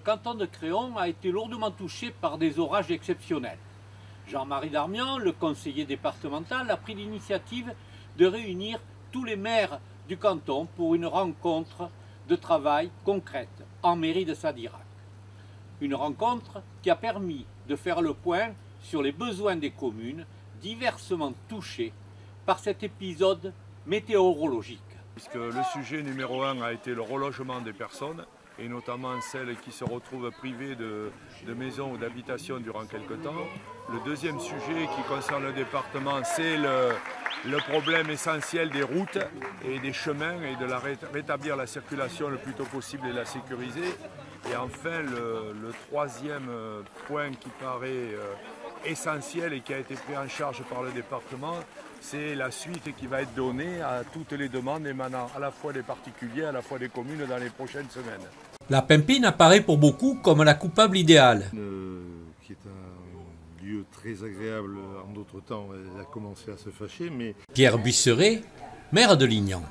canton de Créon a été lourdement touché par des orages exceptionnels. Jean-Marie Darmian, le conseiller départemental, a pris l'initiative de réunir tous les maires du canton pour une rencontre de travail concrète en mairie de Sadirac. Une rencontre qui a permis de faire le point sur les besoins des communes diversement touchées par cet épisode météorologique. Puisque le sujet numéro 1 a été le relogement des personnes, et notamment celles qui se retrouvent privées de maisons ou d'habitations durant quelque temps. Le deuxième sujet qui concerne le département, c'est le problème essentiel des routes et des chemins et de rétablir la circulation le plus tôt possible et la sécuriser. Et enfin, le troisième point qui paraît essentiel et qui a été pris en charge par le département, c'est la suite qui va être donnée à toutes les demandes émanant à la fois des particuliers, à la fois des communes dans les prochaines semaines. La Pimpine apparaît pour beaucoup comme la coupable idéale. Qui est un lieu très agréable en d'autres temps, elle a commencé à se fâcher, mais... Pierre Buisseret, maire de Lignan.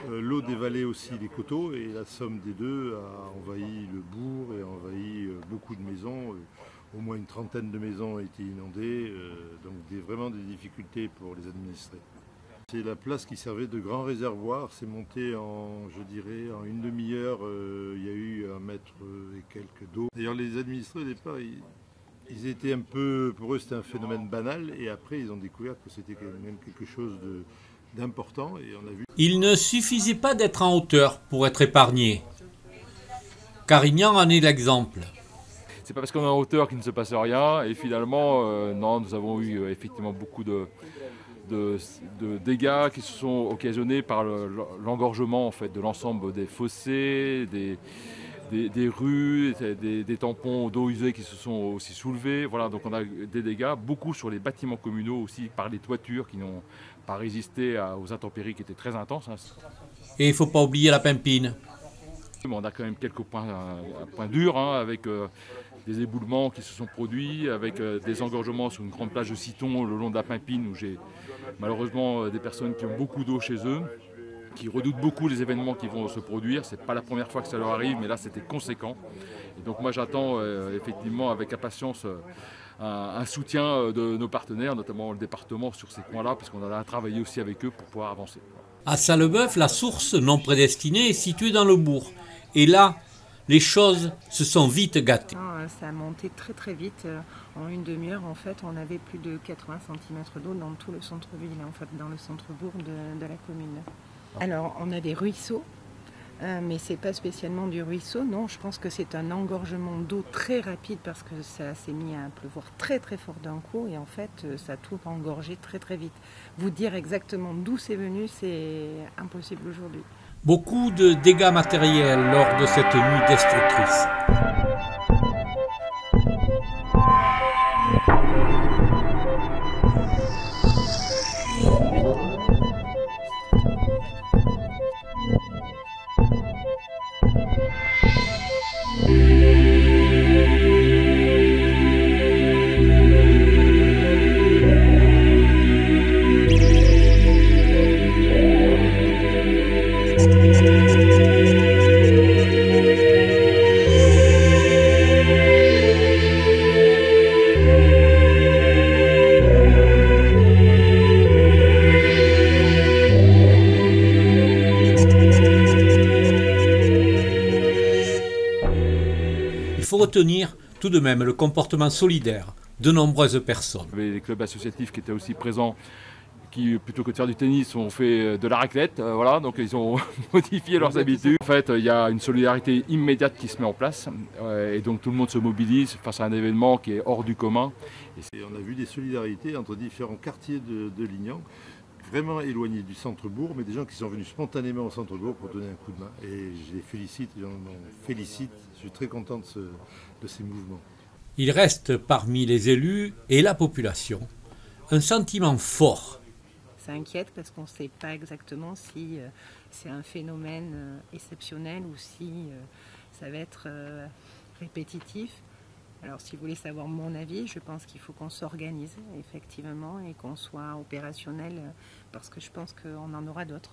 L'eau dévalait aussi les coteaux et la somme des deux a envahi le bourg et a envahi beaucoup de maisons. Au moins une trentaine de maisons ont été inondées, donc vraiment des difficultés pour les administrés. C'est la place qui servait de grand réservoir, c'est monté en, je dirais, en une demi-heure, il y a eu 1 mètre et quelques d'eau. D'ailleurs les administrés au départ, ils étaient un peu, pour eux c'était un phénomène banal et après ils ont découvert que c'était quand même quelque chose d'important et on a vu. Il ne suffisait pas d'être en hauteur pour être épargné. Carignan en est l'exemple. C'est pas parce qu'on est en hauteur qu'il ne se passe rien et finalement, non, nous avons eu effectivement beaucoup de dégâts qui se sont occasionnés par l'engorgement en fait, de l'ensemble des fossés, des rues, des tampons d'eau usée qui se sont aussi soulevés. Voilà, donc on a des dégâts, beaucoup sur les bâtiments communaux aussi, par les toitures qui n'ont pas résisté aux intempéries qui étaient très intenses. Et il ne faut pas oublier la Pimpine. On a quand même quelques points durs, avec des éboulements qui se sont produits, avec des engorgements sur une grande plage de Citon le long de la Pimpine, où j'ai malheureusement des personnes qui ont beaucoup d'eau chez eux, qui redoutent beaucoup les événements qui vont se produire. C'est pas la première fois que ça leur arrive, mais là c'était conséquent. Et donc moi j'attends effectivement avec impatience un soutien de nos partenaires, notamment le département sur ces points-là, parce qu'on a travaillé aussi avec eux pour pouvoir avancer. À Sallebeuf, la source non prédestinée est située dans le bourg. Et là, les choses se sont vite gâtées. Ça a monté très très vite. En une demi-heure, en fait, on avait plus de 80 cm d'eau dans tout le centre-ville, en fait, dans le centre-bourg de la commune. Alors, on a des ruisseaux, mais c'est pas spécialement du ruisseau, non. Je pense que c'est un engorgement d'eau très rapide parce que ça s'est mis à pleuvoir très très fort d'un coup et en fait, ça a tout engorgé très très vite. Vous dire exactement d'où c'est venu, c'est impossible aujourd'hui. Beaucoup de dégâts matériels lors de cette nuit destructrice. Il faut retenir tout de même le comportement solidaire de nombreuses personnes. Il y avait des clubs associatifs qui étaient aussi présents, qui plutôt que de faire du tennis ont fait de la raclette, voilà, donc ils ont modifié leurs habitudes. En fait, il y a une solidarité immédiate qui se met en place et donc tout le monde se mobilise face à un événement qui est hors du commun. Et on a vu des solidarités entre différents quartiers de Lignan, vraiment éloignés du centre-bourg, mais des gens qui sont venus spontanément au centre-bourg pour donner un coup de main. Et je les félicite, j'en félicite, je suis très content de ces mouvements. Il reste parmi les élus et la population un sentiment fort. Ça inquiète parce qu'on ne sait pas exactement si c'est un phénomène exceptionnel ou si ça va être répétitif. Alors si vous voulez savoir mon avis, je pense qu'il faut qu'on s'organise effectivement et qu'on soit opérationnel parce que je pense qu'on en aura d'autres.